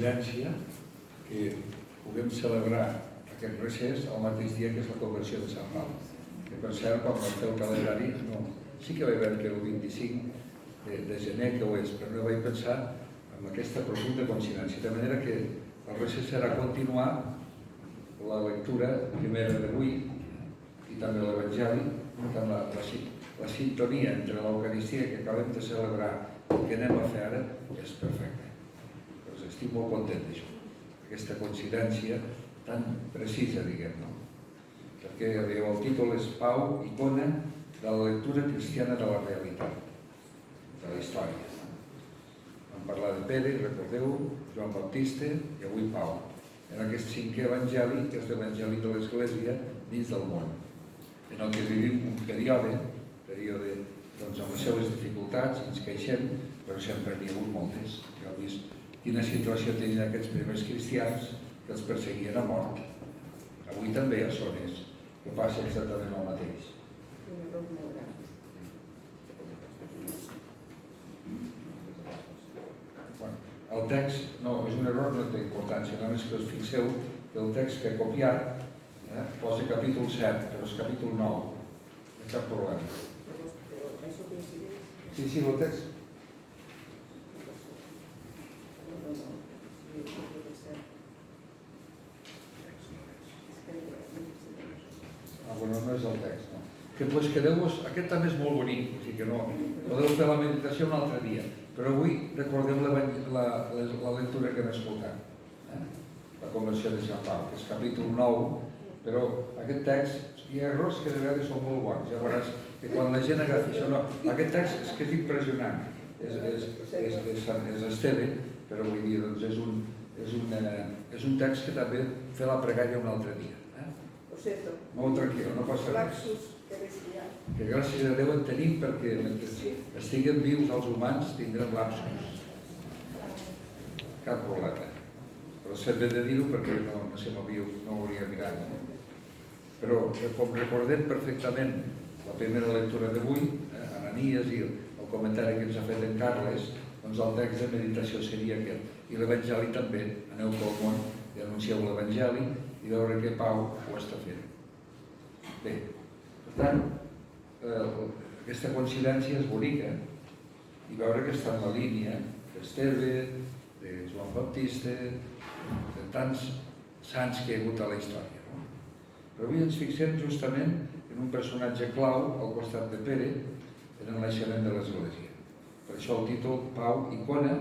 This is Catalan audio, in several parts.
coincidència que puguem celebrar aquest recés el mateix dia que és la conversió de Sant Pau. Que per cert, quan vam fer el calendari, sí que vaig veure que el 25 de gener que ho és, però no vaig pensar en aquesta profunda coincidència. De manera que el recés serà continuar la lectura primera d'avui i també l'Evangeli, amb la sintonia entre l'Eucaristia que acabem de celebrar i el que anem a fer ara és perfecte. Doncs estic molt content d'això, aquesta coincidència tan precisa, diguem, no? Perquè el títol és Pau, icona de la lectura cristiana de la realitat, de la història. Vam parlar de Pere, recordeu, Joan Baptista i avui Pau, en aquest cinquè evangeli, que és l'evangeli de l'Església dins del món, en el que vivim un període doncs, amb les seves dificultats, ens queixem, però sempre n'hi ha hagut moltes. Ja heu vist quina situació tenien aquests primers cristians que els perseguien a mort. Avui també hi ha zones que passa exactament el mateix. El text, no, és un error, no té importància, només que us fixeu que el text que he copiat posa capítol 7, però és capítol 9, no hi ha cap problema. Sí, el text. Bueno, no és el text, no. Que pues quedeu-vos, aquest també és molt bonic, o sigui que no, podeu fer la meditació un altre dia, però avui recordem la lectura que hem escoltat, la conversió de Sant Pau, que és capítol 9, però aquest text, hi ha errors que de vegades són molt bons, ja veuràs que quan la gent agafi això, no, aquest text és que és impressionant, és Esteve, però vull dir, doncs és un text que també fer la pregària un altre dia. Molt tranquil, no passa res. Que gràcies a Déu en tenim perquè mentre estiguem vius els humans tindrem lapsus. Cap problema. Però sempre he de dir-ho perquè no ho hauria mirat. Però com recordem perfectament la primera lectura d'avui, Ananies i el comentari que ens ha fet en Carles, doncs el text de meditació seria aquest. I l'Evangeli també, aneu pel món i anuncieu l'Evangeli i veure que Pau ho està fent. Bé, per tant, aquesta coincidència és bonica i veure que està en la línia d'Esteve, de Joan Baptista, de tants sants que hi ha hagut a la història. Però avui ens fixem justament en un personatge clau al costat de Pere en el naixement de l'Església. Per això el títol Pau, icona,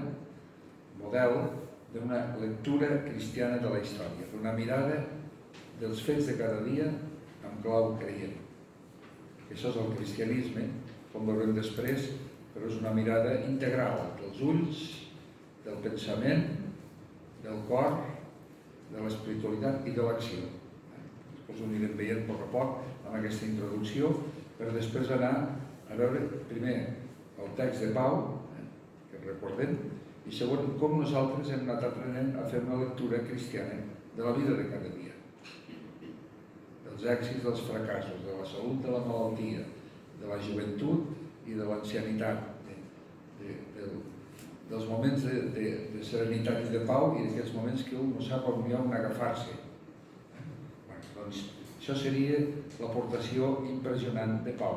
model d'una lectura cristiana de la història, d'una mirada dels fets de cada dia amb clau creient. Això és el cristianisme, com veurem després, però és una mirada integral dels ulls, del pensament, del cor, de l'espiritualitat i de l'acció. Després ho anirem veient a poc a poc amb aquesta introducció, per després anar a veure primer el text de Pau, que recordem, i segon, com nosaltres hem anat aprenent a fer una lectura cristiana de la vida de cada dia, dels èxits, dels fracassos, de la salut, de la malaltia, de la joventut i de l'ancianitat, dels moments de serenitat i de pau i d'aquests moments que un no sap on agafar-se. Doncs això seria l'aportació impressionant de Pau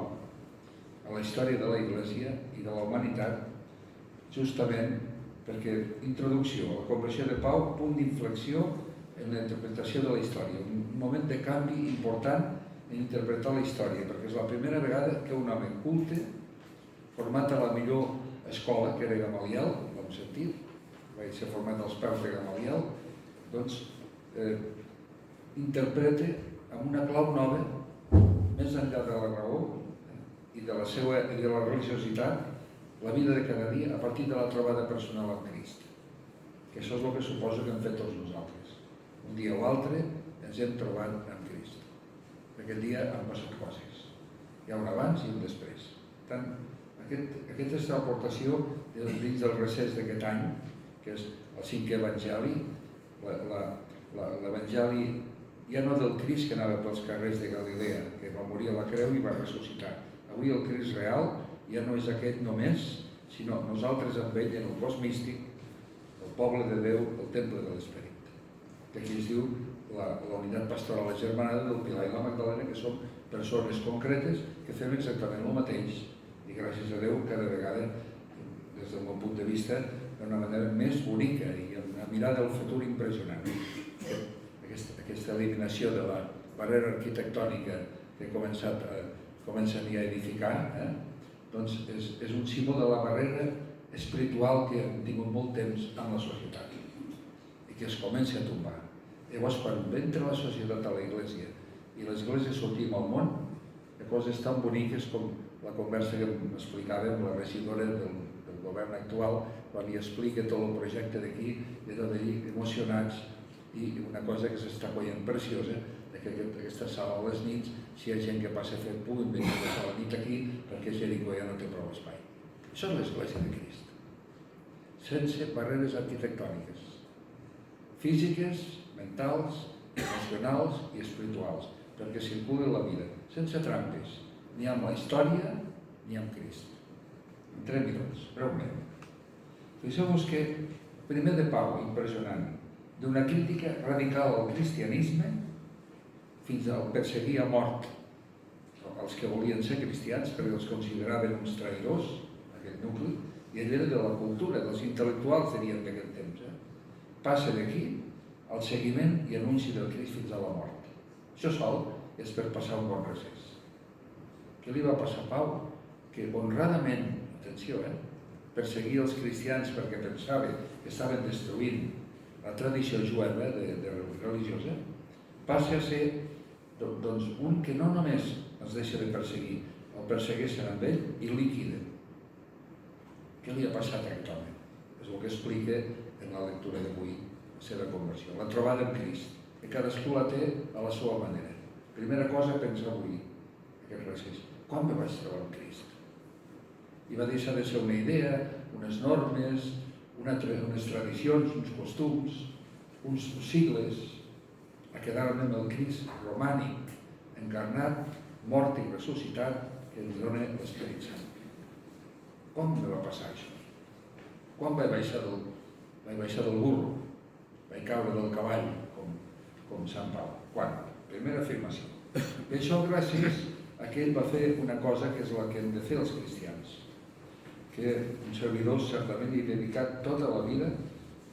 a la història de la Iglésia i de la humanitat, justament perquè introducció, la conversió de Pau, punt d'inflexió en la interpretació de la història, un moment de canvi important en interpretar la història, perquè és la primera vegada que un home culte, format a la millor escola, que era Gamaliel, l'hem sentit, vaig ser format als peus de Gamaliel, doncs interpreta amb una clau nova, més enllà de la raó i de la religiositat, la vida de cada dia a partir de la trobada personal amb Crist. Que això és el que suposa que hem fet tots nosaltres. Un dia o altre ens hem trobat amb Crist. Aquest dia han passat coses. Hi ha un abans i un després. Per tant, aquesta és l'aportació dins del recés d'aquest any, que és el cinquè evangeli, l'evangeli ja no del Crist que anava pels carrers de Galilea, que va morir a la creu i va ressuscitar. Avui el Crist real ja no és aquest només, sinó nosaltres amb ell en el cos místic, el poble de Déu, el temple de l'Esperit, que aquí es diu la unitat pastoral agermanada del Pilar i la Magdalena, que són persones concretes que fem exactament el mateix, i gràcies a Déu cada vegada, des del meu punt de vista, d'una manera més bonica i amb una mirada al futur impressionant. Aquesta eliminació de la barrera arquitectònica que comencen ja a edificar, doncs és un símbol de la barrera espiritual que hem tingut molt temps en la societat i que es comença a tombar. Llavors, quan entra la societat a l'Església i l'Església sortim al món, de coses tan boniques com la conversa que m'explicava amb la regidora del govern actual, quan li explica tot el projecte d'aquí, de tot allí, emocionats, i una cosa que s'està veient preciosa, que aquesta sala a les nits, si hi ha gent que passa a fer puguin venir a passar la nit aquí, perquè Jericó ja no té prou espai. Això és l'Església de Crist. Sense barreres arquitectòniques, físiques, mentals, emocionals i espirituals, perquè circuli la vida, sense trampes, ni amb la història ni amb Crist. Entrem-hi doncs, breument. Fixeu-vos que, primer de Pau, impressionant, d'una crítica radical al cristianisme fins al perseguir a mort els que volien ser cristians perquè els consideraven uns traïdors, aquest nucli, i ell era de la cultura, dels intel·lectuals dirien d'aquest temps. Passa d'aquí al seguiment i anunci del Crist fins a la mort. Això sol és per passar un bon recés. Què li va passar a Pau? Que honradament, atenció, perseguia els cristians perquè pensava que estaven destruint la tradició jueva religiosa, passa a ser un que no només es deixa de perseguir, el persegueixen amb ell i liquiden. Què li ha passat a aquest home? És el que explica en la lectura d'avui la seva conversió, la trobada amb Crist, que cadascú la té a la seva manera. Primera cosa, pensa avui, aquest recés. Quan me vaig trobar amb Crist? I va deixar de ser una idea, unes normes, unes tradicions, uns costums, uns sigles, a quedar-me amb el Crist romànic, encarnat, mort i ressuscitat, que ens dona l'Esperit Sant. Com me va passar això? Quan vaig baixar del burro? Vaig caure del cavall, com Sant Pau. Quan? Primera afirmació. I això gràcies a que ell va fer una cosa que és la que hem de fer els cristians, que un servidor certament hi ha dedicat tota la vida.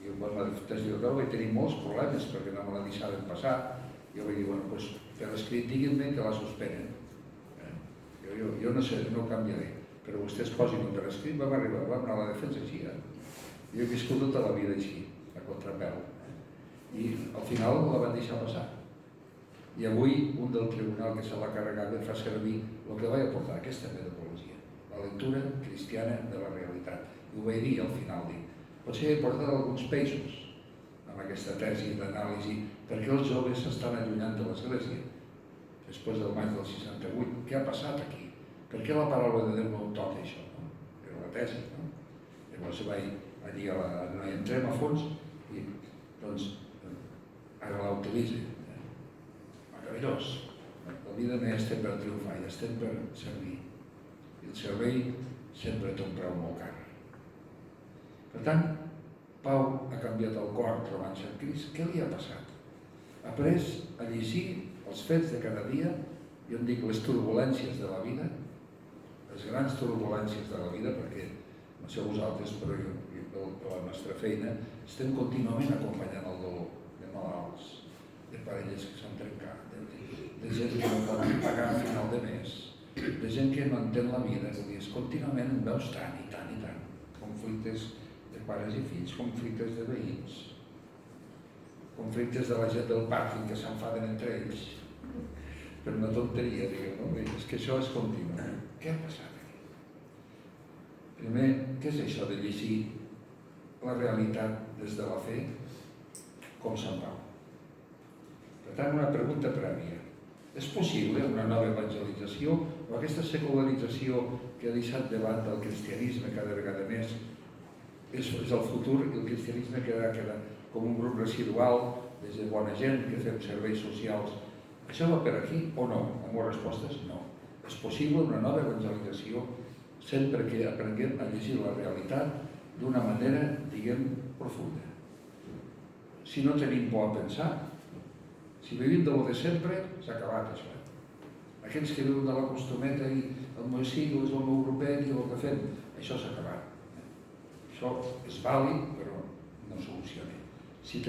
Jo quan la testificava vaig tenir molts problemes perquè no me la deixaven passar. Jo vaig dir, doncs per escrit diguin-me que la suspenen. Jo no sé, no ho canviaré, però vostès posin-ho per escrit. Vam anar a la defensa així. Jo he viscut tota la vida així, a contrapeu. I al final la van deixar passar. I avui un del tribunal que se l'ha carregat fa servir el que vaig aportar, aquesta metodologia, la lectura cristiana de la realitat. I ho vaig dir al final, potser he portat alguns peixos amb aquesta tesi d'anàlisi perquè els joves s'estan allunyant de l'Església després del maig del 68. Què ha passat aquí? Per què la paraula de Déu no ho toca això? Era la tesi, no? Llavors vaig dir, no hi entrem a fons i doncs ara la utilitzo. Meravellós. La vida no estem per triomfar, ja estem per servir. I el servei sempre té un preu molt car. Per tant, Pau ha canviat el cor trobant-se en Crist. Què li ha passat? Ha après a llegir els fets de cada dia, jo en dic les turbulències de la vida, les grans turbulències de la vida, perquè no sé vosaltres, però per la nostra feina estem contínuament acompanyant el dolor de malalts, de parelles que s'han trencat, de gent que no pot pagar a final de mes, de gent que no entén la vida, contínuament en veus tant i tant i tant, conflictes de pares i fills, conflictes de veïns, conflictes de la gent del pàrquing que s'enfaden entre ells per una tonteria, diguem, no? És que això és continu. Què ha passat aquí? Primer, què és això de llegir la realitat des de la fe com Sant Pau? Per tant, una pregunta prèvia. És possible una nova evangelització o aquesta secularització que ha deixat de banda el cristianisme cada vegada més és el futur i el cristianisme queda com un grup residual des de bona gent que fem serveis socials? Això va per aquí o no? La meva resposta és no. És possible una nova evangelització sempre que aprenguem a llegir la realitat d'una manera, diguem, profunda. si no tenim por a pensar. Si vivim de lo de sempre, s'ha acabat això. Aquells que viuen de la costumeta i el meu sigle és el meu grupet i el que fem, això s'ha acabat. Això és vàlid, però no soluciona. Si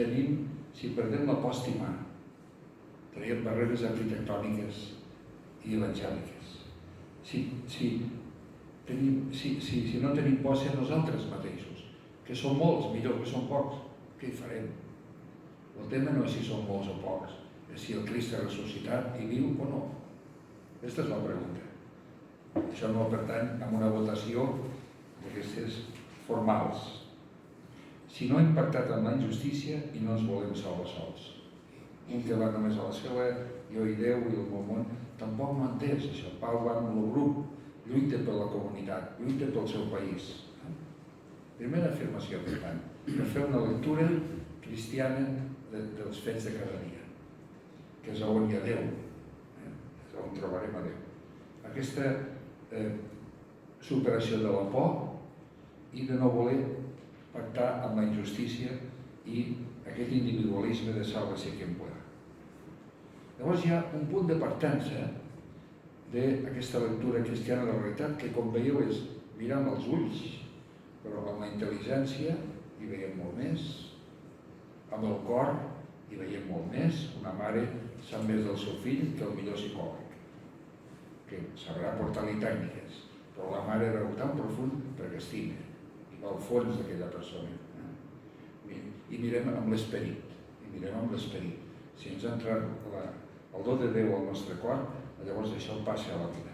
perdem la por a estimar, traiem barreres arquitectòniques i evangèliques. Si no tenim por a ser nosaltres mateixos, que som molts, millor que som pocs, què hi farem? El tema no és si som molts o pocs, és si el Crist ha ressuscitat i viu o no. Aquesta és la pregunta. Això no pertany a una votació d'aquestes formals. Si no hem pactat amb la injustícia i no ens volem salvar sols. Un que va només a la seva, jo i Déu i el meu món, tampoc m'ha entès això. Pau va amb el grup, lluita per la comunitat, lluita pel seu país. Primera afirmació, per tant, per fer una lectura cristiana dels fets de cada dia, que és on hi ha Déu, és on trobarem a Déu. Aquesta superació de la por i de no voler pactar amb la injustícia i aquest individualisme de sálvese quien pueda. Llavors hi ha un punt de partença d'aquesta lectura cristiana de la realitat que, com veieu, és mirar amb els ulls, però amb la intel·ligència hi veiem molt més, amb el cor hi veiem molt més. Una mare sap més del seu fill que el millor psicòleg, que sabrà portar-li tècniques, però la mare veu tan profund perquè estima i va al fons d'aquella persona. I mirem amb l'esperit, si ens entra el do de Déu al nostre cor, llavors això passa a la vida.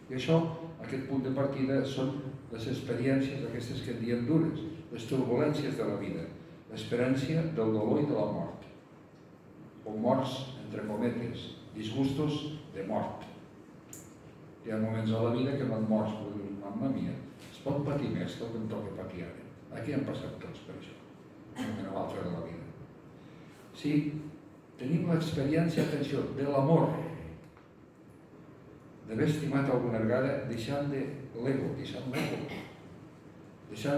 I això, aquest punt de partida, són les experiències aquestes que en diem dures, les turbulències de la vida, l'experiència del dolor i de la mort, o morts, entre cometes, disgustos de mort. Hi ha moments a la vida que no et mors, però dius, mamma mia, es pot patir més que el que em toca patir ara. Aquí hem passat tots per això, en l'altre de la vida. Si tenim l'experiència, atenció, de l'amor, d'haver estimat alguna vegada, deixant de l'ego, deixant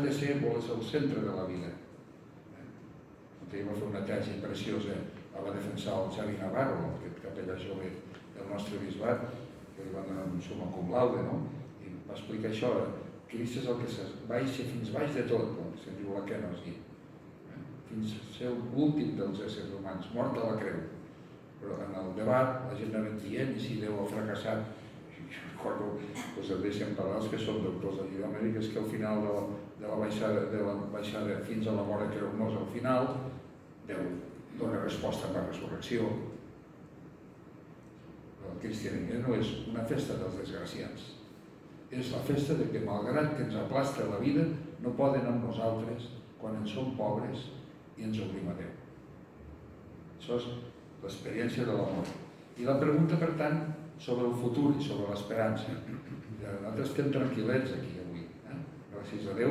de ser, voler ser el centre de la vida. Jo va fer una tesi preciosa, la va defensar el Xavi Navarro, aquest capellà jove del nostre bisbat, que li van donar un summa cum laude, no? I va explicar això, Crist és el que se baixa fins baix de tot, se'n diu la kenosi, fins a ser l'últim dels éssers humans, mort a la creu. Però en el debat la gent anava dient si Déu ha fracassat. Jo recordo que els deixen parlar els que són doctors de Lledamèrica, és que al final de la baixada fins a la mort creu-nos, al final Déu dona resposta amb la resurrecció. El cristianisme no és una festa dels desgraciats, és la festa de que, malgrat que ens aplastra la vida, no poden amb nosaltres quan en som pobres i ens obrim a Déu. Això és l'experiència de l'amor. I la pregunta, per tant, sobre el futur i sobre l'esperança. Nosaltres estem tranquil·lets aquí avui. Gràcies a Déu,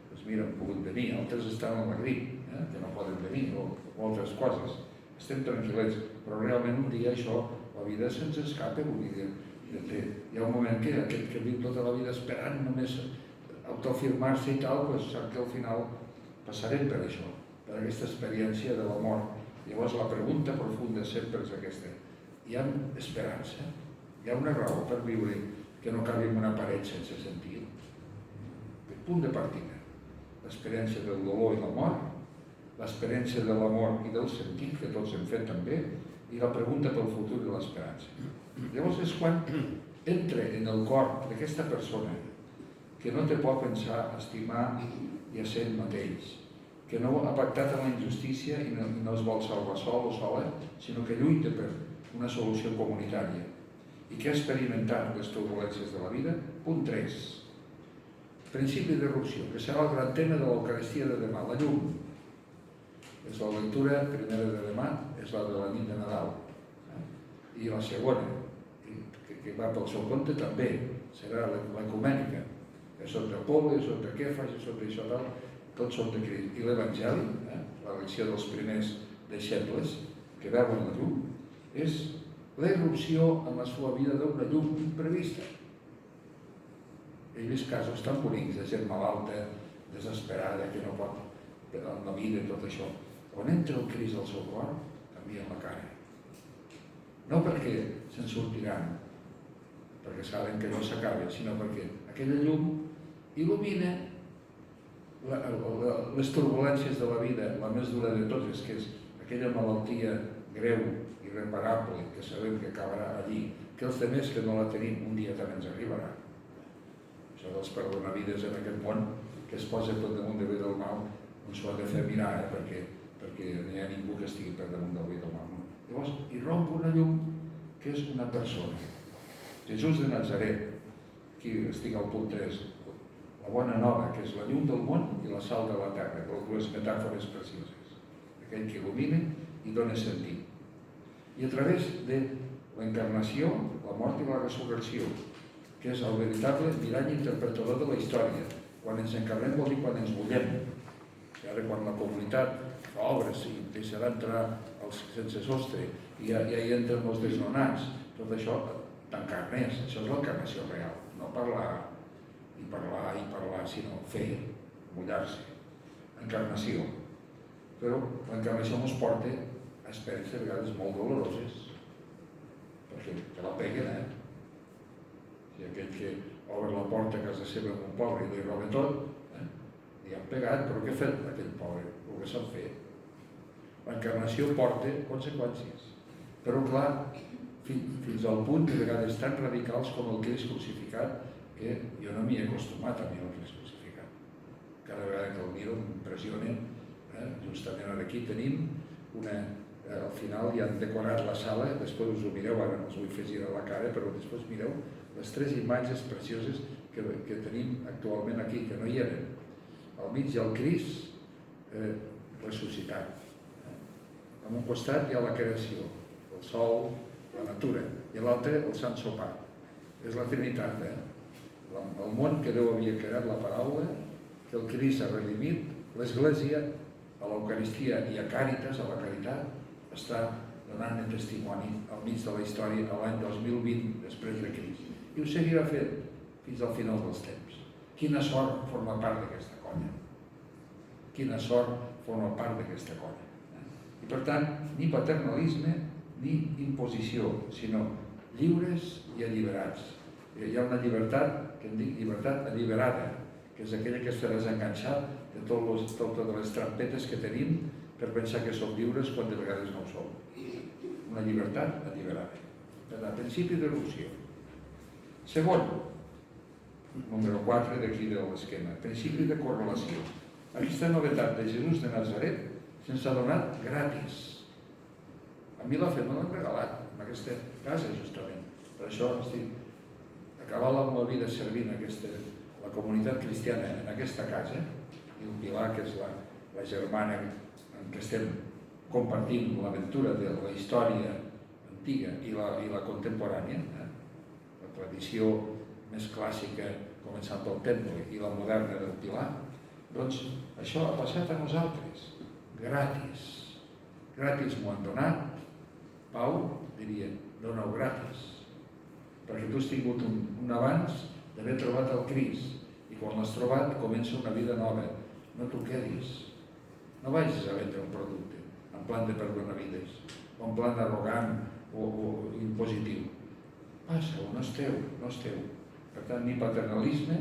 doncs mira, han pogut venir. Altres estan a la grip, que no poden venir, o altres coses. Estem tranquil·lets, però realment un dia això, la vida se'ns escapa, vull dir, hi ha un moment que aquest que viu tota la vida esperant només autoafirmar-se i tal, doncs sap que al final passarem per això, per aquesta experiència de la mort. Llavors la pregunta profunda sempre és aquesta: hi ha esperança? Hi ha una raó per viure que no cabi en una paret sense sentit? El punt de partida, l'experiència del dolor i la mort, l'experiència de l'amor i del sentit, que tots hem fet també, i la pregunta pel futur i l'esperança. Llavors és quan entra en el cor d'aquesta persona que no té por a pensar, a estimar i a ser ell mateix, que no ha pactat amb la injustícia i no es vol salvar sol o sola, sinó que lluita per una solució comunitària i que ha experimentat les turbulències de la vida. Punt 3. Principi d'irrupció, que serà el gran tema de l'Eucaristia de demà, la llum. És la lectura primera de demà, és la de la nit de Nadal. I la segona, que va pel seu compte, també serà l'ecumènica. És sota Apol·lo, és sota Kefas, és sota això tal, tots són de Crist. I l'Evangeli, l'elecció dels primers deixebles que veuen la llum, és la irrupció en la seva vida d'una llum imprevista. He vist casos tan bonics de gent malalta, desesperada, que no pot en la vida i tot això. quan entra el Crist al seu cor, canvien la cara. No perquè se'n sortiran, perquè saben que no s'acaba, sinó perquè aquella llum il·lumina les turbulències de la vida, la més dura de totes, que és aquella malaltia greu, irreparable, que sabem que acabarà allí, que els altres que no la tenim un dia també ens arribarà. Això dels perdonavides en aquest món, que es posa tot damunt de bé del mal, no s'ho ha de fer mirar, perquè no hi ha ningú que estigui per damunt del bé del mal. Llavors, hi romp una llum que és una persona. Jesús de Nazaret, aquí estic al punt 3, la bona nova, que és la llum del món i la sal de la terra, dues metàfores precioses. Aquell que il·lumina i dona sentit. I a través de l'encarnació, la mort i la resurrecció, que és el veritable mirall interpretador de la història. Quan ens encarnem vol dir quan ens bullem. I ara quan la comunitat fa obres i deixarà entrar els sense sostre i ja hi entren els desnonats, tot això t'encarnés, això és l'encarnació real, no parlar, sinó fer, mullar-se. Encarnació. Però l'encarnació ens porta a experiències a vegades molt doloroses, perquè te la peguen, Si aquell que obre la porta a casa seva amb un pobre i li roba tot, li han pegat, però què ha fet aquell pobre? El que sap fer. L'encarnació porta conseqüències. Però clar, fins al punt de vegades tan radicals com el Crist crucificat, que jo no m'hi he acostumat a mirar el Crist crucificat. Cada vegada que el miro m'impressiona. Justament ara aquí tenim al final ja han decorat la sala, després us ho mireu, ara no us vull fer girar la cara, però després mireu les 3 imatges precioses que tenim actualment aquí, que no hi eren. Al mig hi ha el Crist ressuscitat. A un costat hi ha la creació, el sol, la natura, i a l'altre el Sant Sopar. És la Trinitat, el món que Déu havia creat, la paraula, que el Crist ha redimit, l'Església, a l'Eucaristia i a Càritas, a la caritat, està donant testimoni al mig de la història a l'any 2020 després de Crist. I ho seguirà fent fins al final dels temps. Quina sort forma part d'aquesta colla. Quina sort forma part d'aquesta colla. I per tant, ni paternalisme ni imposició, sinó lliures i alliberats. Hi ha una llibertat, que en dic llibertat alliberada, que és aquella que està desenganxat de totes les trampetes que tenim per pensar que som lliures quan de vegades no ho som. Una llibertat alliberada. El principi d'erupció. Segon, número 4 d'aquí de l'esquema, principi de correlació. Aquesta novetat de Jesús de Nazaret se'ns ha donat gratis. A mi la fe me l'han regalat en aquesta casa, justament. Per això estic acabant la meva vida servint la comunitat cristiana en aquesta casa, i el Pilar, que és la germana en què estem compartint l'aventura de la història antiga i la contemporània, la tradició més clàssica començant pel temple i la moderna del Pilar, doncs això ha passat a nosaltres, gratis. Gratis m'ho han donat. Pau diria, dona-ho gratis, perquè tu has tingut un abans d'haver trobat el Crist, i quan l'has trobat comença una vida nova. No t'ho quedis, no vagis a vendre un producte en plan de perdonavides, o en plan arrogant o impositiu. Passa-ho, no és teu, no és teu. Per tant, ni paternalisme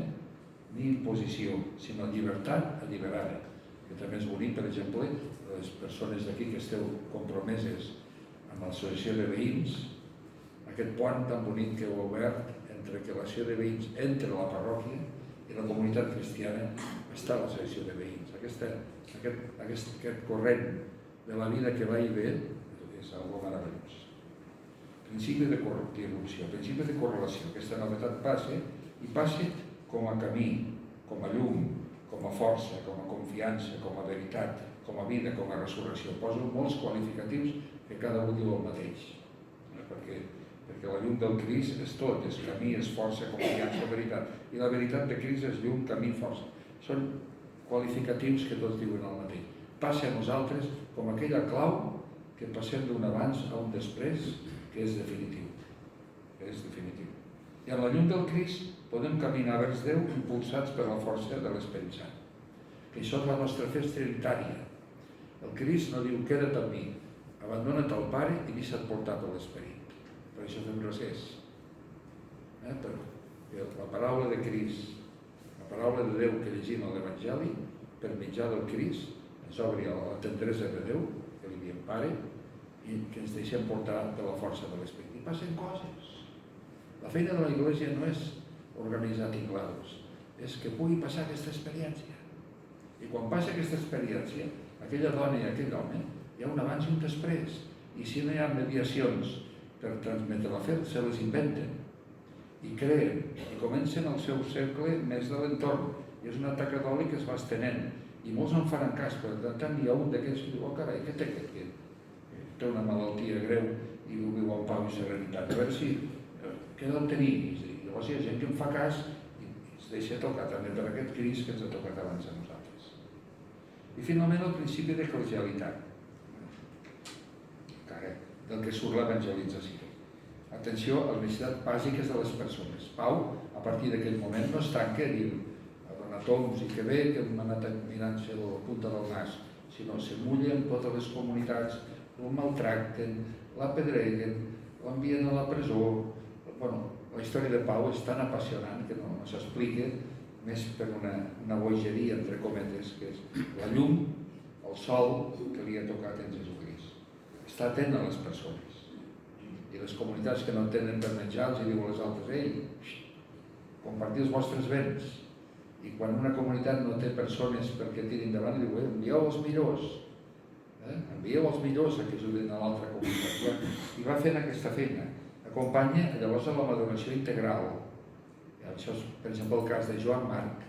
ni imposició, sinó llibertat alliberada, que també és bonic, per exemple, les persones d'aquí que esteu compromeses amb l'associació de veïns, aquest pont tan bonic que heu obert entre que l'associació de veïns entre la parròquia i la comunitat cristiana està l'associació de veïns. Aquest corrent de la vida que va i ve és algo meravellós. Principi de corrupció, principi de correlació. Aquesta novetat passa com a camí, com a llum, com a força, com a confiança, com a veritat, com a vida, com a resurrecció. Poso molts qualificatius que cada un diu el mateix. Perquè la llum del Crist és tot, és camí, és força, confiança, veritat. I la veritat de Crist és llum, camí, força. Són qualificatius que tots diuen el mateix. Passa a nosaltres com aquella clau que passem d'un abans a un després, que és definitiu. I en la llum del Crist podem caminar vers Déu impulsats per la força de l'Esperit Sant. Que això és la nostra fe trinitària. El Crist no diu queda't amb mi, abandona't al Pare i deixa't portar per l'Esperit. Per això fem recés. Perquè la paraula de Crist, la paraula de Déu que llegim a l'Evangeli, per mitjà del Crist, ens obri a la tendresa de Déu, que li diem Pare, i que ens deixem portar per la força de l'Esperit. I passen coses. La feina de la Iglesia no és organitzar tinglados, és que pugui passar aquesta experiència. I quan passa aquesta experiència, aquella dona i aquell home, hi ha un abans i un després. I si no hi ha mediacions per transmetre la fe, se les inventen i creen i comencen el seu cercle més de l'entorn. I és un atac catòlic que es va estenent. I molts en faran cas, però de tant hi ha un d'aquests que diu, oh carai, què té aquest que té una malaltia greu i viu en pau i serenitat? A veure si què ha de tenir? I llavors hi ha gent que en fa cas i es deixa tocar també per aquest Crist que ens ha tocat abans a nosaltres. I finalment el principi de collegialitat, del que surt l'evangelització. Atenció a les necessitats bàsiques de les persones. Pau, a partir d'aquell moment, no es tanca i diu a Donatoms i que bé, que hem anat mirant-se la punta del nas, sinó se mulla en totes les comunitats, el maltracten, l'apedreguen, l'envien a la presó. Bueno, la història de Pau és tan apassionant que no s'explica més per una bogeria, entre cometes, que és la llum, el sol que li ha tocat en Jesucrist. Està atent a les persones. I les comunitats que no tenen per menjar els diu a les altres, ei, compartir els vostres béns. I quan una comunitat no té persones perquè tirin endavant, diu, envieu els millors. Envieu els millors a que ajuden a l'altra comunitat. I va fent aquesta feina. Acompanya llavors a la maduració integral. Això és, per exemple, el cas de Joan Marc,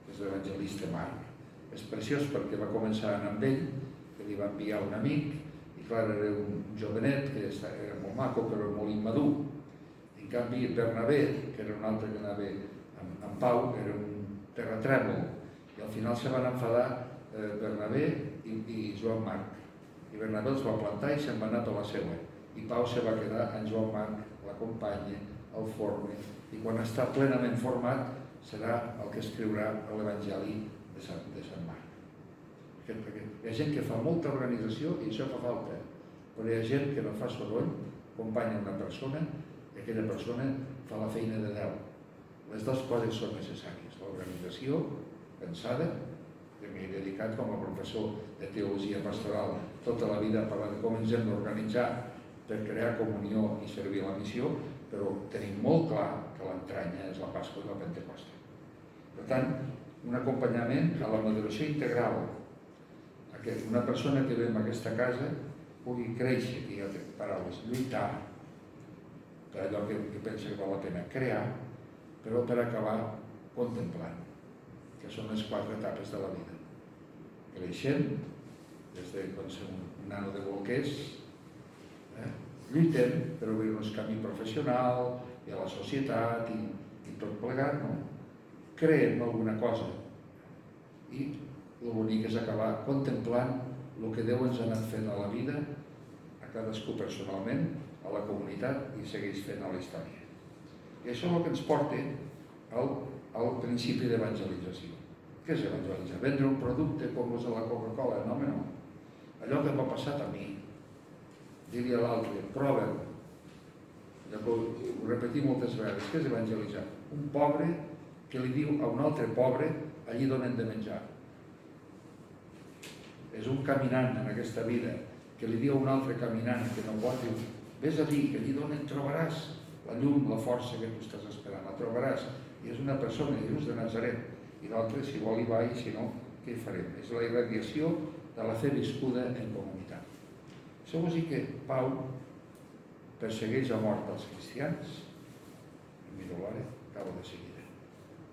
que és l'evangelista Marc. És preciós perquè va començar a anar amb ell, que li va enviar un amic, i clar, era un jovenet que era molt maco però molt immadur. En canvi, Bernabé, que era un altre que anava amb Pau, era un terratrèmol, i al final se van enfadar Bernabé i Joan Marc. I Bernabé els va plantar i se'n va anar a la seva. I Pau se va quedar en Joan Marc, l'acompanya, el forma, i quan està plenament format serà el que escriurà l'Evangeli de Sant Marc. Perquè hi ha gent que fa molta organització i això fa falta, però hi ha gent que no fa soroll, acompanya una persona i aquella persona fa la feina de Déu. Les dues coses són necessàries, l'organització pensada, que m'he dedicat com a professor de teologia pastoral tota la vida a parlar de com ens hem d'organitzar per crear comunió i servir la missió, però tenim molt clar que l'entranya és la Pasqua i la Pentecosta. Per tant, un acompanyament a la maduració integral, que una persona que ve en aquesta casa pugui créixer, que hi ha paraules, lluitar per allò que pensa que val la pena, crear, però per acabar contemplant, que són les 4 etapes de la vida. Creixent, des de quan som un nano de bolquers, lluitem per obrir-nos camí professional i a la societat i tot plegat, no? Creem alguna cosa i el bonic és acabar contemplant el que Déu ens ha anat fent a la vida, a cadascú personalment, a la comunitat i segueix fent a la història. I això és el que ens porta al principi d'evangelització. Què és evangelitzar? Vendre un producte com és la Coca-Cola? No, home, no. Allò que m'ha passat a mi. Dir-li a l'altre, prova'l. Ho repetim moltes vegades. Què és evangelitzar? Un pobre que li diu a un altre pobre, allí d'on hem de menjar. És un caminant en aquesta vida que li diu a un altre caminant que no pot dir, vés a dir que allí d'on et trobaràs la llum, la força que tu estàs esperant, la trobaràs. I és una persona, Jesús de Nazaret, i l'altre si vol hi va i si no, què hi farem? És la irradiació de la fe viscuda en comunitat. Això vol dir que Pau persegueix a mort els cristians, miro l'hora, acabo de seguida,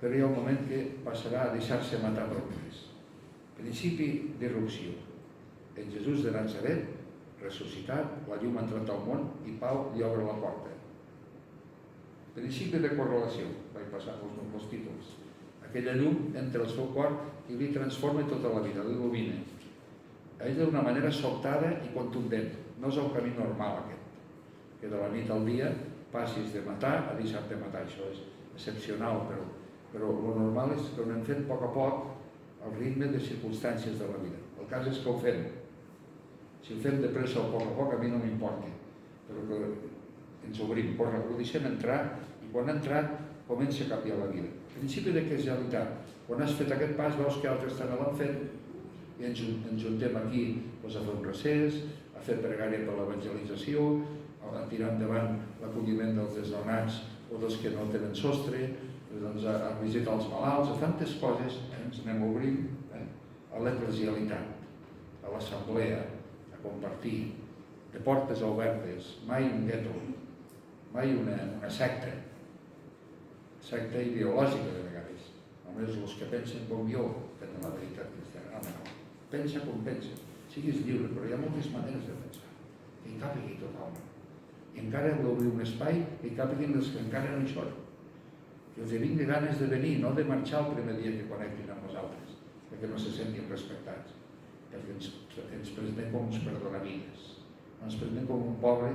però hi ha un moment que passarà a deixar-se matar per Crist. Principi d'irrupció. En Jesús de Nazaret, ressuscitat, la llum ha entrat al món i Pau li obre la porta. Principi de correlació, vaig passar els títols. Aquella llum entra al seu cor i li transforma tota la vida, l'il·lumina. Ell d'una manera sobtada i contundent. No és el camí normal aquest, que de la nit al dia passis de matar a deixar de matar. Això és excepcional, però el normal és que ho anem fent a poc al ritme de circumstàncies de la vida. El cas és que ho fem. Si ho fem de pressa o a poc a poc, a mi no m'importa, però que ens obrim, ho deixem entrar, i quan ha entrat comença a canviar la vida. El principi de casualitat. Quan has fet aquest pas veus que altres també l'han fet i ens juntem aquí a fer un recés, a fer pregària per l'evangelització, a tirar endavant l'acolliment dels desnonats o dels que no tenen sostre, a visitar els malalts, a tantes coses, ens anem obrint a l'eclesialitat, a l'assemblea, a compartir, de portes obertes, mai un gueto, mai una secta ideològica de vegades. Només els que pensen com jo tenen la veritat cristiana. No. Pensa com pensa, siguis lliure, però hi ha moltes maneres de pensar, que hi càpigui tothom. I encara hem d'obrir un espai que hi càpiguin els que encara no hi són. Que els vingui ganes de venir, no de marxar el primer dia que connectin amb nosaltres, perquè no se sentin respectats, perquè ens presentem com uns perdonavides, ens presentem com un pobre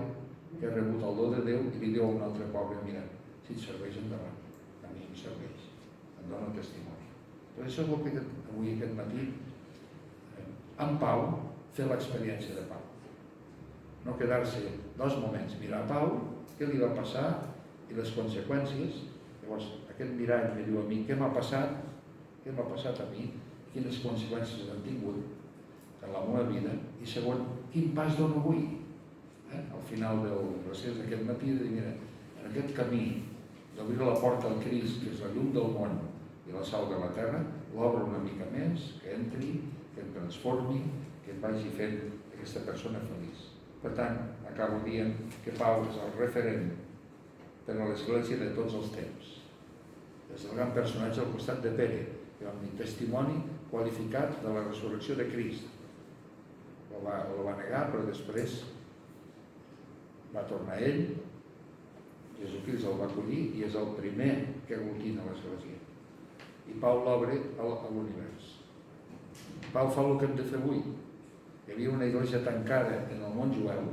que ha rebut el do de Déu i li diu a un altre pobre, mira, si et serveix endavant, a mi em serveix, em dona testimoni. Per això és el que avui aquest matí, en Pau, fer l'experiència de Pau. No quedar-se 2 moments, mirar a Pau, què li va passar i les conseqüències. Llavors, aquest mirall me diu a mi què m'ha passat a mi, quines conseqüències han tingut en la meva vida, i segon, quin pas dono avui. Al final del recés d'aquest matí, de dir, mira, en aquest camí d'obrir la porta al Crist, que és la llum del món i la sal de la terra, l'obro una mica més, que entri, que em transformi, que em vagi fent aquesta persona feliç. Per tant, acabo dient que Pau és el referent per a l'Església de tots els temps. És el gran personatge al costat de Pere, que va dir testimoni qualificat de la resurrecció de Crist. Ho va negar, però després va tornar ell, Jesucrist el va acollir i és el primer que aglutina l'Església. I Pau l'obre a l'univers. Pau fa el que hem de fer avui. Hi havia una església tancada en el món jueu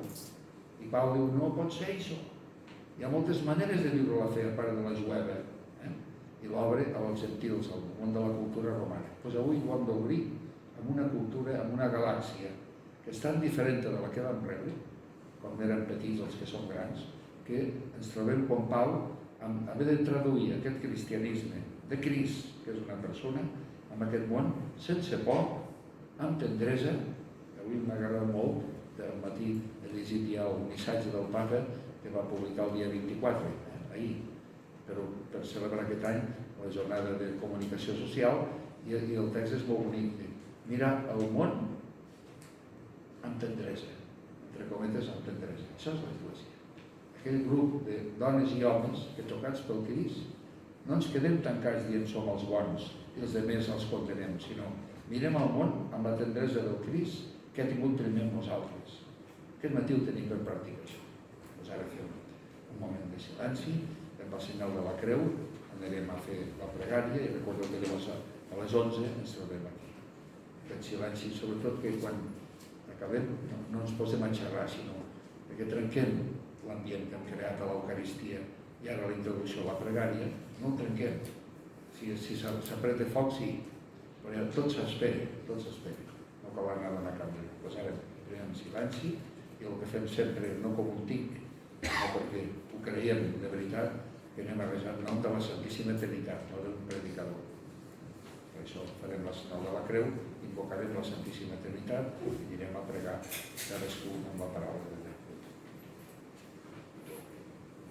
i Pau diu, no pot ser això. Hi ha moltes maneres de viure la fe a part de la jueva. I l'obre als gentils, al món de la cultura romana. Doncs avui ho hem d'obrir amb una cultura, amb una galàxia que és tan diferent de la que vam rebre, quan eren petits els que som grans, que ens trobem com Pau amb haver de traduir aquest cristianisme de Crist, que és una persona, en aquest món, sense por, amb tendresa. Avui m'ha agradat molt, del matí he llegit ja el missatge del Papa que va publicar el dia 24, ahir, per celebrar aquest any la jornada de comunicació social, i el text és molt bonic. Mirar el món amb tendresa, entre cometes amb tendresa. Això és l'Església. Aquell grup de dones i homes que tocats pel Crist, no ens quedem tancats dient som els bons i els altres els condenem, sinó mirem el món amb la tendresa del Crist que ha tingut primer amb nosaltres. Aquest matí ho tenim per practicar això. Doncs ara fem un moment de silenci, fem el senyal de la creu, anirem a fer la pregària i recordeu que a les 11 ens trobem aquí. Aquest silenci, sobretot que quan acabem no ens posem a xerrar, sinó que trenquem l'ambient que hem creat a l'Eucaristia i ara la introducció a la pregària, no el trenquem. Si s'apreta foc, sí, però ja tot s'espera, no cal anar a donar canvi. Doncs ara prenem silenci i el que fem sempre, no com un tic, no perquè ho creiem de veritat, que anem a resar en nom de la Santíssima Trinitat, no d'un predicador. Per això farem la senyal de la creu, invocarem la Santíssima Trinitat i anirem a pregar cadascú amb la paraula de Déu.